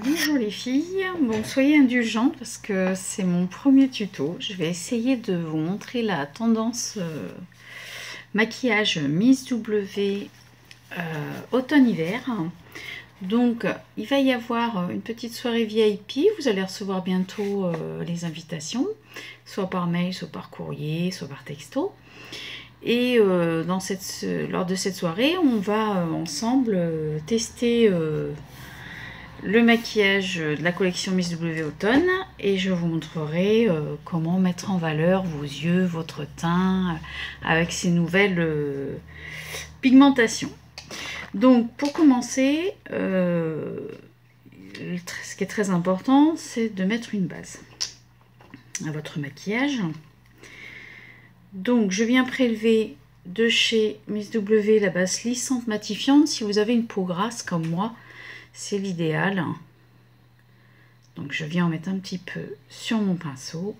Bonjour les filles, bon soyez indulgentes parce que c'est mon premier tuto. Je vais essayer de vous montrer la tendance maquillage Miss W automne-hiver. Donc il va y avoir une petite soirée VIP, vous allez recevoir bientôt les invitations, soit par mail, soit par courrier, soit par texto. Et lors de cette soirée, on va ensemble tester le maquillage de la collection Miss W Automne et je vous montrerai comment mettre en valeur vos yeux, votre teint avec ces nouvelles pigmentations. Donc pour commencer, ce qui est très important, c'est de mettre une base à votre maquillage. Donc je viens prélever de chez Miss W la base lissante matifiante. Si vous avez une peau grasse comme moi, c'est l'idéal. Donc je viens en mettre un petit peu sur mon pinceau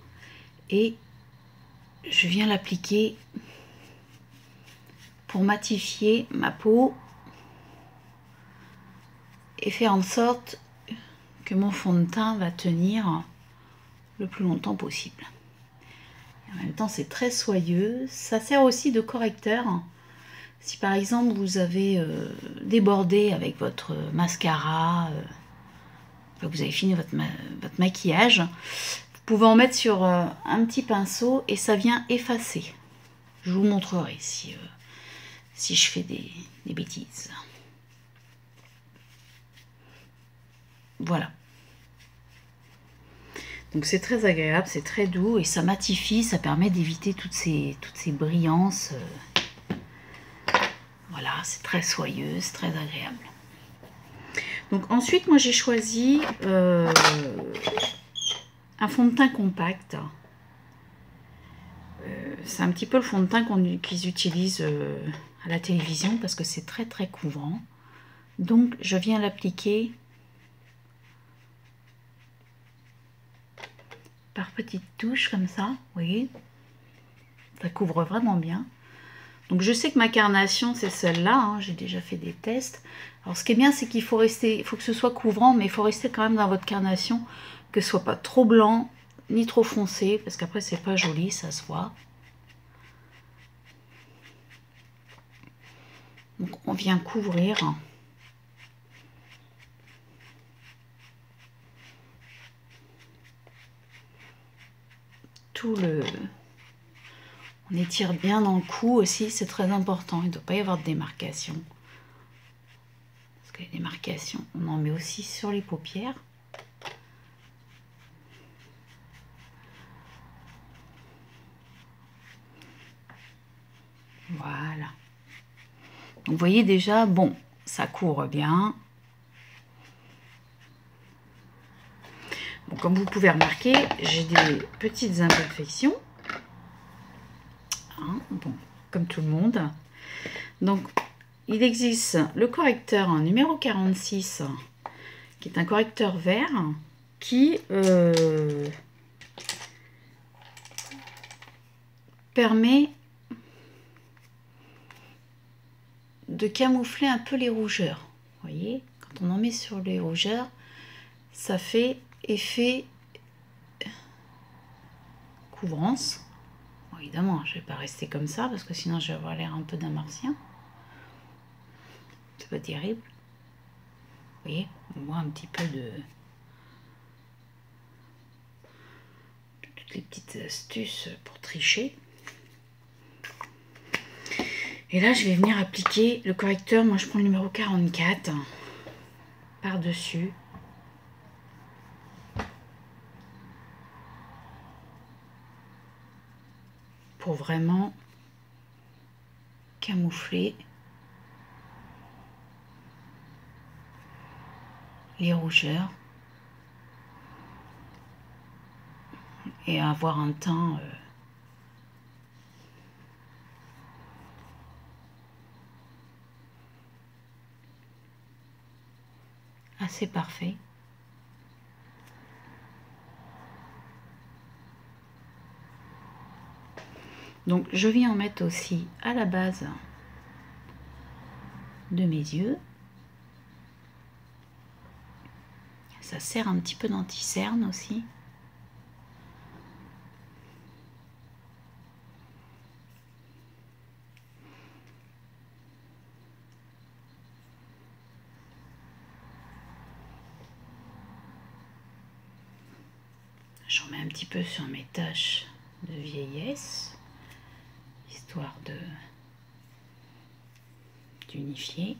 et je viens l'appliquer pour matifier ma peau et faire en sorte que mon fond de teint va tenir le plus longtemps possible. Et en même temps c'est très soyeux, ça sert aussi de correcteur. Si par exemple vous avez débordé avec votre mascara, vous avez fini votre maquillage, vous pouvez en mettre sur un petit pinceau et ça vient effacer. Je vous montrerai si je fais des bêtises. Voilà. Donc c'est très agréable, c'est très doux et ça matifie, ça permet d'éviter toutes ces brillances. Voilà, c'est très soyeux, c'est très agréable. Donc ensuite, moi j'ai choisi un fond de teint compact. C'est un petit peu le fond de teint qu'ils utilisent à la télévision parce que c'est très très couvrant. Donc je viens l'appliquer par petites touches comme ça, vous voyez. Ça couvre vraiment bien. Donc je sais que ma carnation c'est celle-là, hein, j'ai déjà fait des tests. Alors ce qui est bien c'est qu'il faut rester, il faut que ce soit couvrant, mais il faut rester quand même dans votre carnation, que ce soit pas trop blanc ni trop foncé, parce qu'après c'est pas joli, ça se voit. Donc on vient couvrir tout le... On étire bien dans le cou aussi, c'est très important, il ne doit pas y avoir de démarcation. Parce que les démarcations, on en met aussi sur les paupières. Voilà. Donc vous voyez déjà, bon, ça couvre bien. Bon, comme vous pouvez remarquer, j'ai des petites imperfections. Hein, bon, comme tout le monde. Donc, il existe le correcteur numéro 46, qui est un correcteur vert, qui permet de camoufler un peu les rougeurs. Vous voyez, quand on en met sur les rougeurs, ça fait effet couvrance. Bon, évidemment, je ne vais pas rester comme ça parce que sinon je vais avoir l'air un peu d'un martien. C'est pas terrible. Vous voyez, on voit un petit peu de toutes les petites astuces pour tricher. Et là, je vais venir appliquer le correcteur. Moi, je prends le numéro 44 par-dessus. Pour vraiment camoufler les rougeurs et avoir un teint assez parfait. Donc je viens en mettre aussi à la base de mes yeux. ça sert un petit peu d'anti-cerne aussi. J'en mets un petit peu sur mes taches de vieillesse, histoire d'unifier.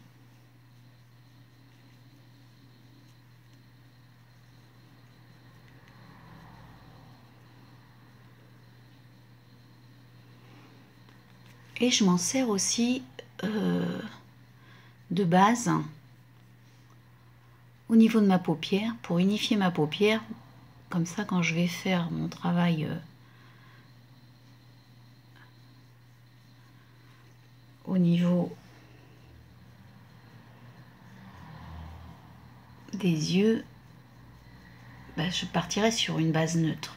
Et je m'en sers aussi de base au niveau de ma paupière pour unifier ma paupière. Comme ça, quand je vais faire mon travail au niveau des yeux, bah, je partirai sur une base neutre.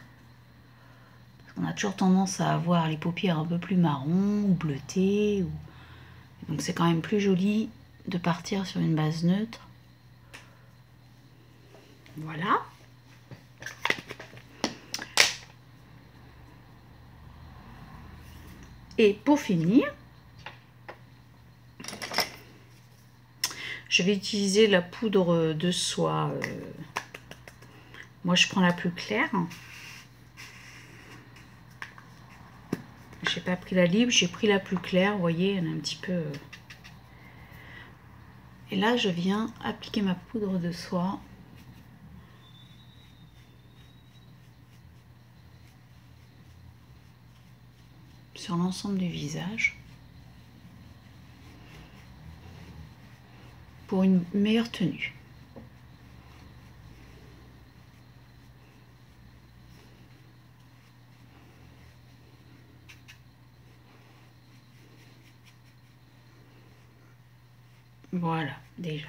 Parce qu'on a toujours tendance à avoir les paupières un peu plus marron ou bleutées. Donc c'est quand même plus joli de partir sur une base neutre. Voilà. Et pour finir, je vais utiliser la poudre de soie. Moi, je prends la plus claire. J'ai pas pris la libre, j'ai pris la plus claire. Vous voyez, elle est un petit peu... Et là, je viens appliquer ma poudre de soie. Sur l'ensemble du visage. Pour une meilleure tenue. Voilà, déjà.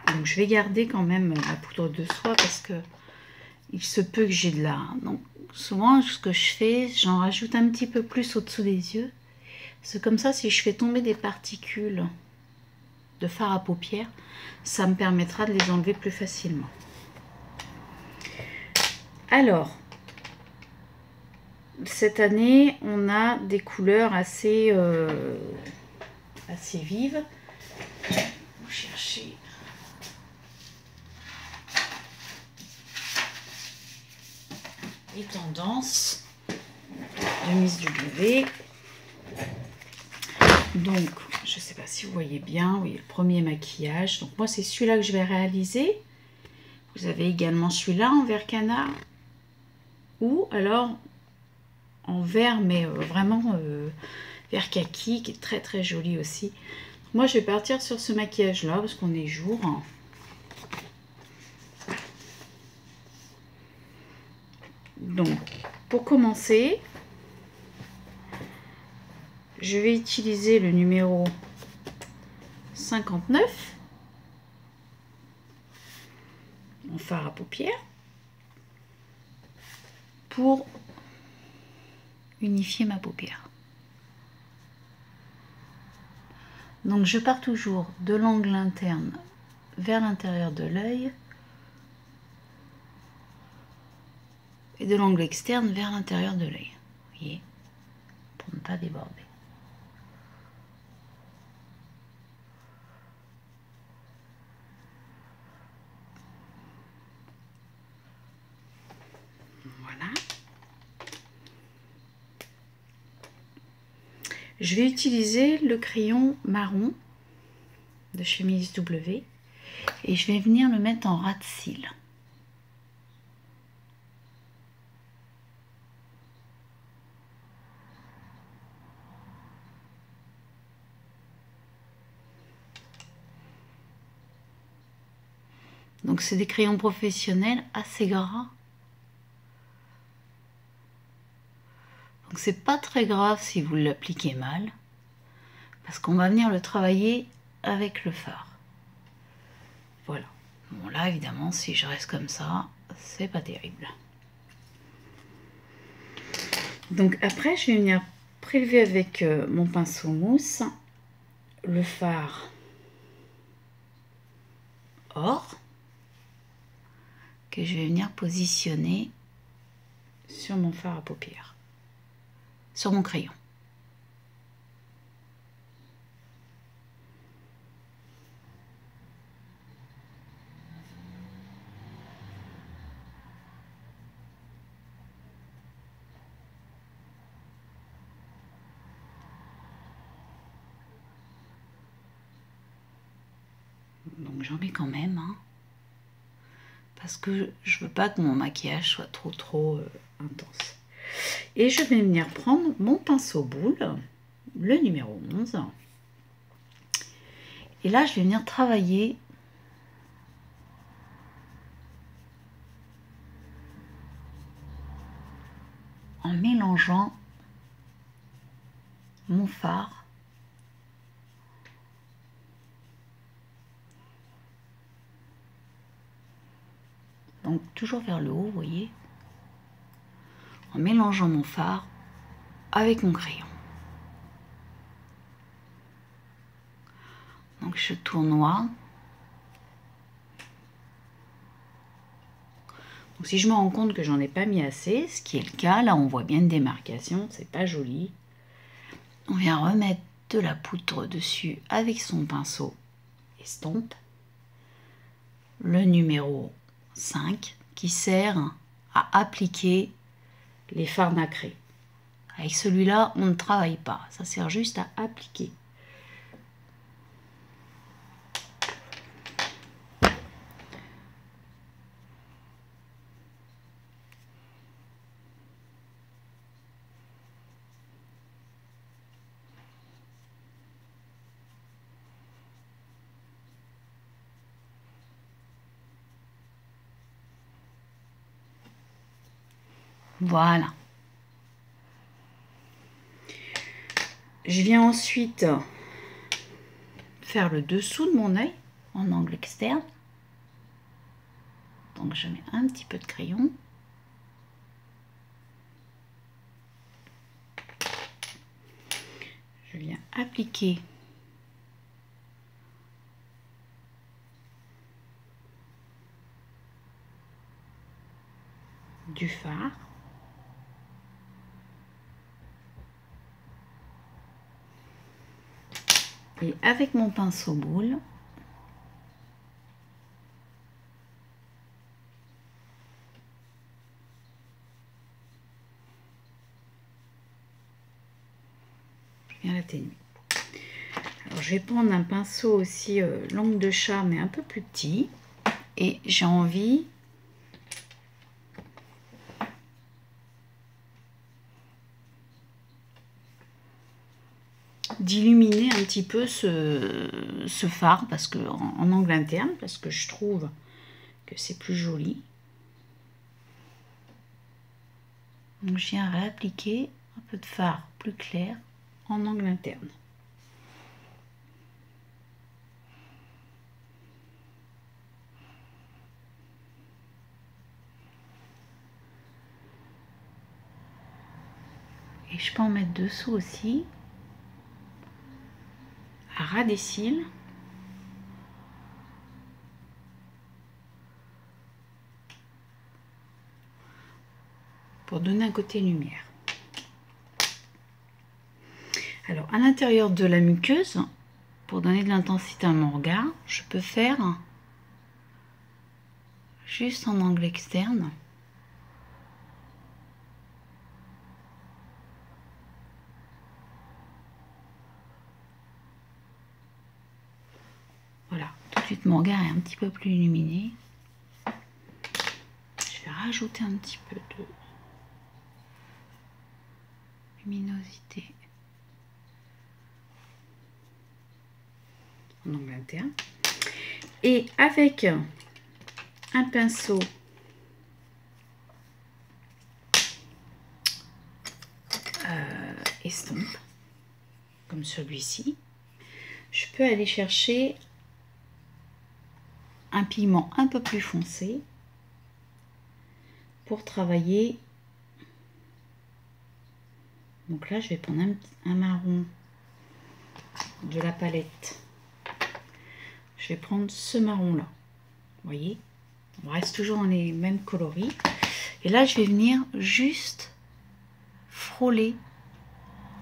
Donc je vais garder quand même la poudre de soie parce que il se peut que j'ai de la... Donc souvent ce que je fais, j'en rajoute un petit peu plus au-dessous des yeux. C'est comme ça, si je fais tomber des particules de fard à paupières, ça me permettra de les enlever plus facilement. Alors, cette année, on a des couleurs assez vives. Vous cherchez les tendances de Miss W. Donc, je ne sais pas si vous voyez bien, oui, le premier maquillage. Donc moi, c'est celui-là que je vais réaliser. Vous avez également celui-là en vert canard. Ou alors en vert, mais vraiment vert kaki, qui est très très joli aussi. Moi, je vais partir sur ce maquillage-là, parce qu'on est jour. Donc, pour commencer, je vais utiliser le numéro 59 en fard à paupières pour unifier ma paupière. Donc je pars toujours de l'angle interne vers l'intérieur de l'œil et de l'angle externe vers l'intérieur de l'œil. Vous voyez, pour ne pas déborder. Voilà. Je vais utiliser le crayon marron de chez Miss W et je vais venir le mettre en ras de cils. Donc c'est des crayons professionnels assez gras. Donc c'est pas très grave si vous l'appliquez mal, parce qu'on va venir le travailler avec le fard. Voilà. Bon là évidemment si je reste comme ça, c'est pas terrible. Donc après, je vais venir prélever avec mon pinceau mousse le fard or que je vais venir positionner sur mon fard à paupières, sur mon crayon. Donc j'en mets quand même, hein, parce que je veux pas que mon maquillage soit trop intense. Et je vais venir prendre mon pinceau boule, le numéro 11. Et là, je vais venir travailler en mélangeant mon fard donc toujours vers le haut, vous voyez, en mélangeant mon fard avec mon crayon. Donc je tournoie. Donc si je me rends compte que j'en ai pas mis assez, ce qui est le cas, là on voit bien une démarcation, c'est pas joli. On vient remettre de la poudre dessus avec son pinceau estompe, le numéro 5 qui sert à appliquer les fards nacrés. Avec celui-là, on ne travaille pas, ça sert juste à appliquer. Voilà. Je viens ensuite faire le dessous de mon œil en angle externe. Donc je mets un petit peu de crayon. Je viens appliquer du fard. Et avec mon pinceau boule, je viens l'atténuer. Alors je vais prendre un pinceau aussi langue de chat, mais un peu plus petit. Et j'ai envie d'illuminer un petit peu ce fard parce que en angle interne, parce que je trouve que c'est plus joli. Donc je viens réappliquer un peu de fard plus clair en angle interne. Et je peux en mettre dessous aussi, à ras des cils. Pour donner un côté lumière. Alors, à l'intérieur de la muqueuse, pour donner de l'intensité à mon regard, je peux faire juste en angle externe. Voilà, tout de suite mon regard est un petit peu plus illuminé. Je vais rajouter un petit peu de luminosité en angle interne. Et avec un pinceau estompe, comme celui-ci, je peux aller chercher un pigment un peu plus foncé pour travailler Donc là, je vais prendre un marron de la palette. Je vais prendre ce marron-là. Vous voyez? On reste toujours dans les mêmes coloris. Et là, je vais venir juste frôler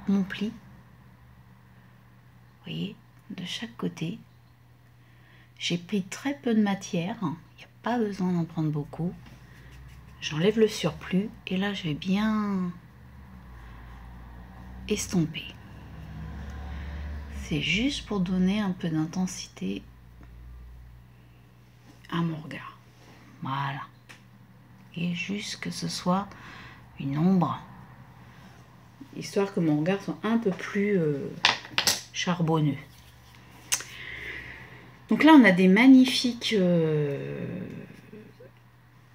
mon pli. Vous voyez? De chaque côté. J'ai pris très peu de matière. Il n'y a pas besoin d'en prendre beaucoup. J'enlève le surplus. Et là, je vais bien estomper. C'est juste pour donner un peu d'intensité à mon regard. Voilà. Et juste que ce soit une ombre. Histoire que mon regard soit un peu plus charbonneux. Donc là, on a des magnifiques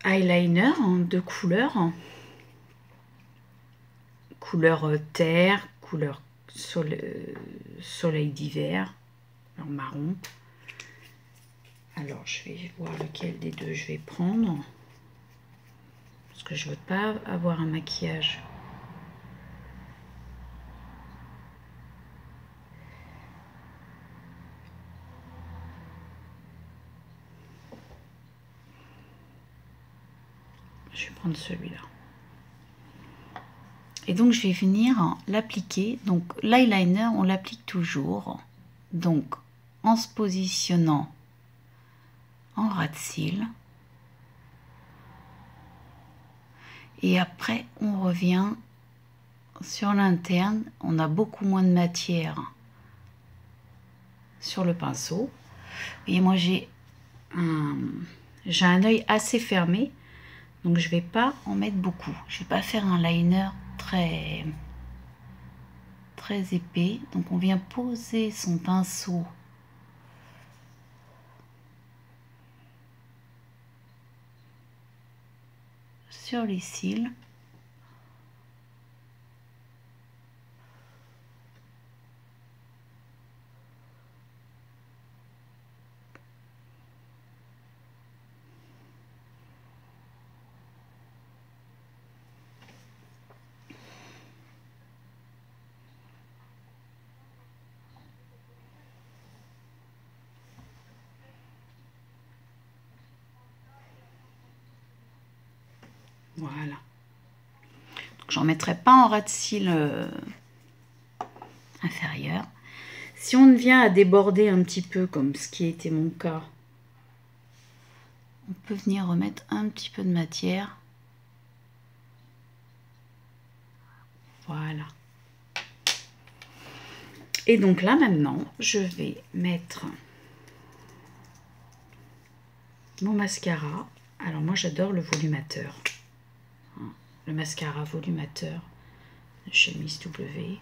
eyeliners de couleurs. Couleur terre, couleur soleil d'hiver, en marron. Alors, je vais voir lequel des deux je vais prendre. Parce que je ne veux pas avoir un maquillage. Je vais prendre celui-là. Et donc, je vais venir l'appliquer. Donc, l'eyeliner, on l'applique toujours. Donc, en se positionnant en ras de cils. Et après, on revient sur l'interne. On a beaucoup moins de matière sur le pinceau. Vous voyez, moi, j'ai un œil assez fermé. Donc, je ne vais pas en mettre beaucoup. Je ne vais pas faire un liner très épais. Donc, on vient poser son pinceau sur les cils. Voilà. J'en mettrai pas en ras de cils inférieur. Si on vient à déborder un petit peu, comme ce qui était mon cas, on peut venir remettre un petit peu de matière. Voilà. Et donc là, maintenant, je vais mettre mon mascara. Alors moi, j'adore le volumateur. Le mascara volumateur de chez Miss W.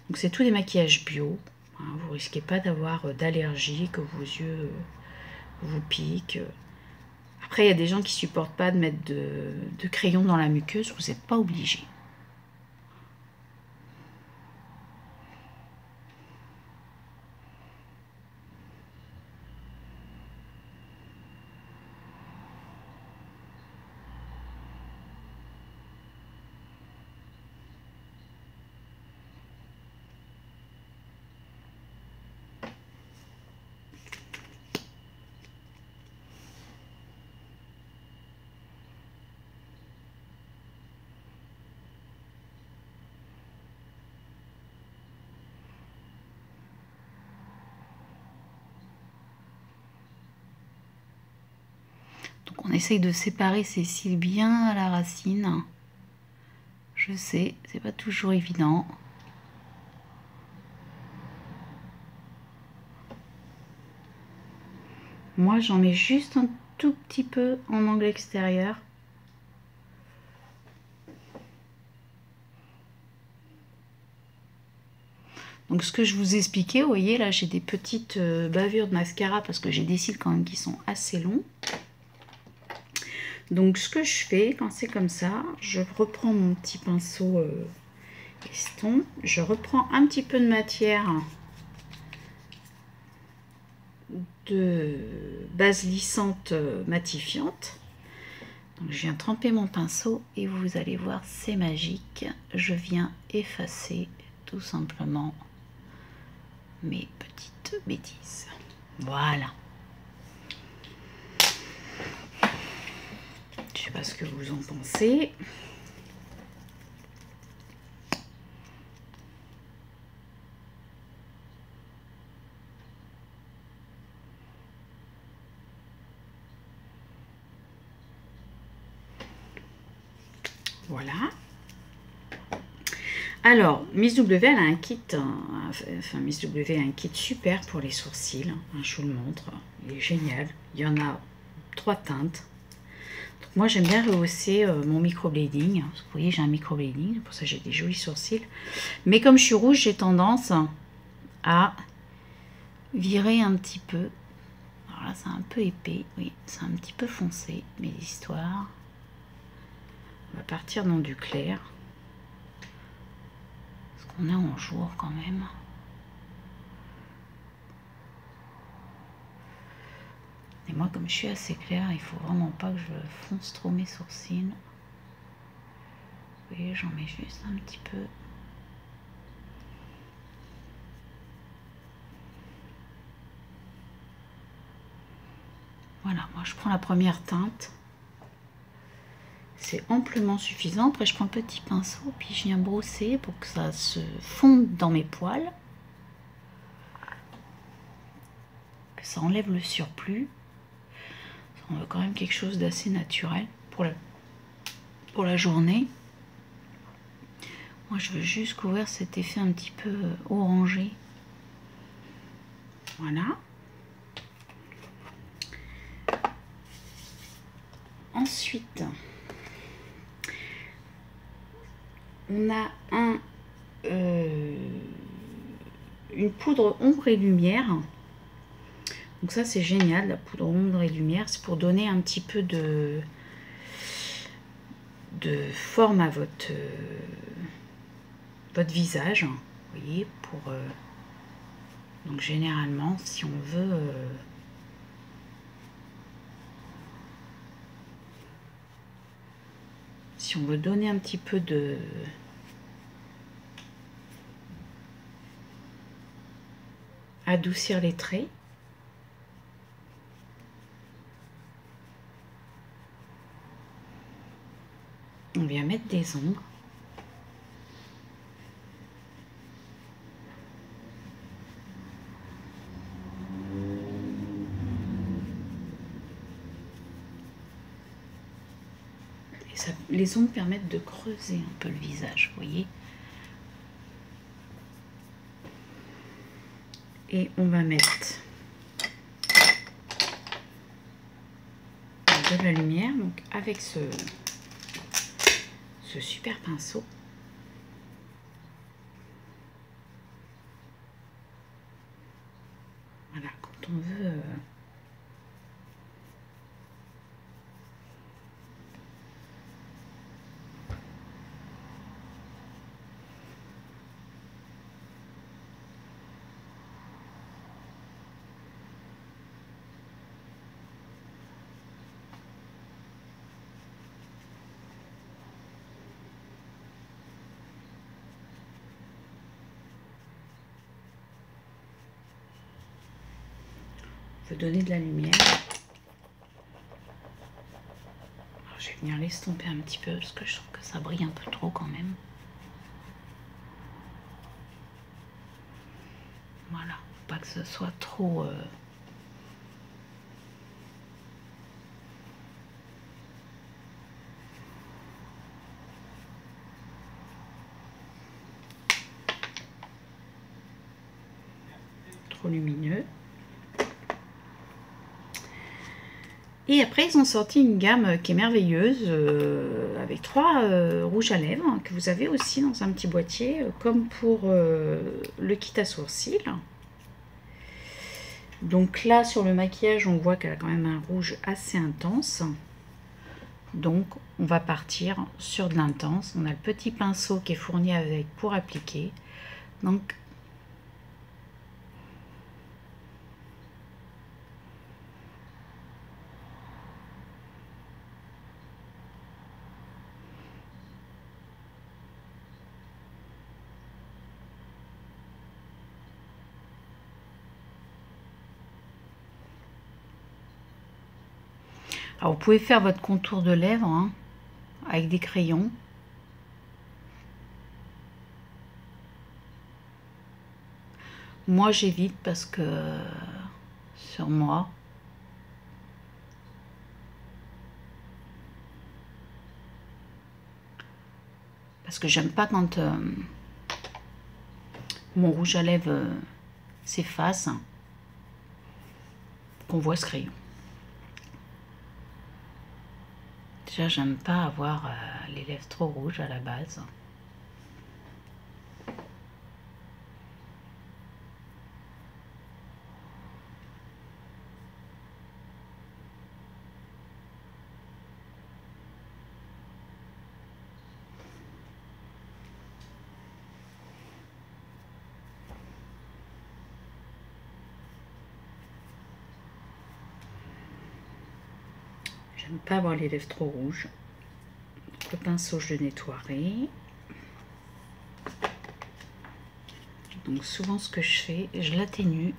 Donc c'est tous des maquillages bio. Vous risquez pas d'avoir d'allergie, que vos yeux vous piquent. Après, il y a des gens qui supportent pas de mettre de crayon dans la muqueuse. Vous n'êtes pas obligé. Donc on essaye de séparer ces cils bien à la racine. Je sais, c'est pas toujours évident. Moi, j'en mets juste un tout petit peu en angle extérieur. Donc ce que je vous expliquais, vous voyez, là j'ai des petites bavures de mascara parce que j'ai des cils quand même qui sont assez longs. Donc ce que je fais quand c'est comme ça, je reprends mon petit pinceau estompe, je reprends un petit peu de matière de base lissante matifiante. Donc je viens tremper mon pinceau et vous allez voir, c'est magique. Je viens effacer tout simplement mes petites bêtises. Voilà. Je sais pas ce que vous en pensez. Voilà. Alors, Miss W, elle a un kit, enfin Miss W a un kit super pour les sourcils. Je vous le montre, il est génial. Il y en a 3 teintes. Donc, moi, j'aime bien rehausser mon microblading. Vous voyez, j'ai un microblading, pour ça j'ai des jolis sourcils. Mais comme je suis rouge, j'ai tendance à virer un petit peu. Alors là, c'est un peu épais, oui, c'est un petit peu foncé, mes histoires. On va partir dans du clair. Parce qu'on est en jour quand même. Et moi, comme je suis assez claire, il faut vraiment pas que je fonce trop mes sourcils. Vous voyez, j'en mets juste un petit peu. Voilà, moi je prends la première teinte. C'est amplement suffisant. Après, je prends un petit pinceau, puis je viens brosser pour que ça se fonde dans mes poils. Que ça enlève le surplus. On veut quand même quelque chose d'assez naturel pour la journée. Moi, je veux juste couvrir cet effet un petit peu orangé. Voilà. Ensuite, on a une poudre ombre et lumière. Donc ça, c'est génial, la poudre ombre et lumière. C'est pour donner un petit peu de forme à votre visage. Vous voyez, pour... donc généralement, si on veut... si on veut donner un petit peu de... adoucir les traits. On vient mettre des ombres. Et ça, les ombres permettent de creuser un peu le visage, vous voyez. Et on va mettre de la lumière, donc avec ce super pinceau. Voilà, quand on veut... donner de la lumière. Alors, je vais venir l'estomper un petit peu parce que je trouve que ça brille un peu trop quand même. Voilà, pas que ce soit trop... trop lumineux. Et après, ils ont sorti une gamme qui est merveilleuse, avec 3 rouges à lèvres, que vous avez aussi dans un petit boîtier, comme pour le kit à sourcils. Donc là, sur le maquillage, on voit qu'elle a quand même un rouge assez intense. Donc, on va partir sur de l'intense. On a le petit pinceau qui est fourni avec pour appliquer. Donc, Alors vous pouvez faire votre contour de lèvres hein, avec des crayons. Moi j'évite parce que sur moi, parce que j'aime pas quand mon rouge à lèvres s'efface, hein, qu'on voit ce crayon. Déjà j'aime pas avoir les lèvres trop rouges à la base. J'aime pas avoir les lèvres trop rouges. Donc, le pinceau, je le nettoierai. Donc souvent ce que je fais, je l'atténue.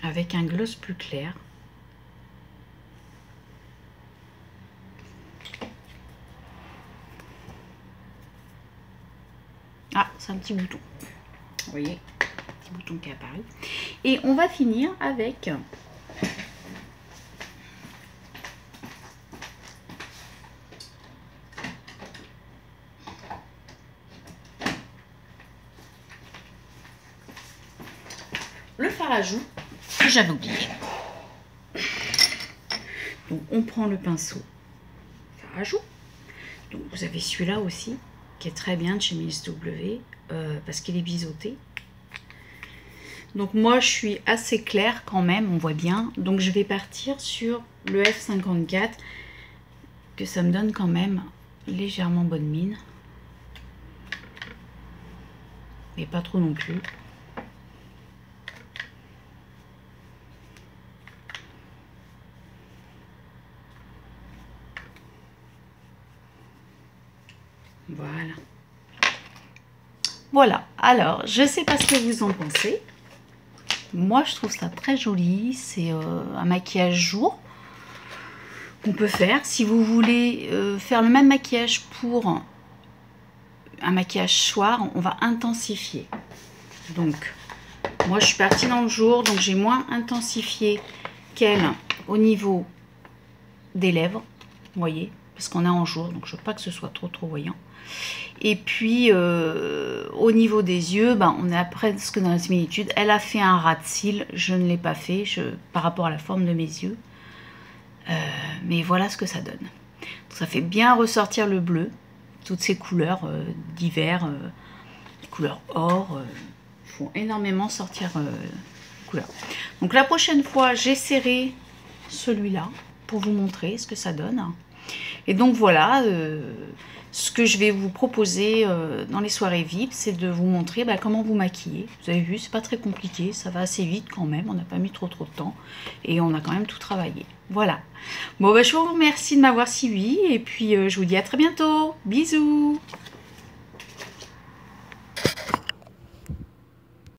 Avec un gloss plus clair. Ah, c'est un petit bouton. Vous voyez, petit bouton qui est apparu. Et on va finir avec le fard à joues que j'avais oublié. Donc on prend le pinceau fard à joues. Donc vous avez celui-là aussi qui est très bien de chez Miss W parce qu'il est biseauté. Donc moi je suis assez claire quand même, on voit bien. Donc je vais partir sur le F54 que ça me donne quand même légèrement bonne mine. Mais pas trop non plus. Voilà. Voilà. Alors, je sais pas ce que vous en pensez. Moi, je trouve ça très joli. C'est un maquillage jour qu'on peut faire. Si vous voulez faire le même maquillage pour un maquillage soir, on va intensifier. Donc, moi, je suis partie dans le jour, donc j'ai moins intensifié qu'elle au niveau des lèvres. Vous voyez, parce qu'on est en jour, donc je veux pas que ce soit trop voyant. Et puis au niveau des yeux, ben, on est presque dans la similitude. Elle a fait un ras de cils, je ne l'ai pas fait par rapport à la forme de mes yeux. Mais voilà ce que ça donne. Donc, ça fait bien ressortir le bleu, toutes ces couleurs d'hiver, couleurs or, font énormément sortir les couleurs. Donc la prochaine fois, j'essaierai celui-là pour vous montrer ce que ça donne. Et donc voilà, ce que je vais vous proposer dans les soirées VIP, c'est de vous montrer comment vous maquiller. Vous avez vu, c'est pas très compliqué, ça va assez vite quand même, on n'a pas mis trop de temps et on a quand même tout travaillé. Voilà. Bon, je vous remercie de m'avoir suivi et puis je vous dis à très bientôt. Bisous.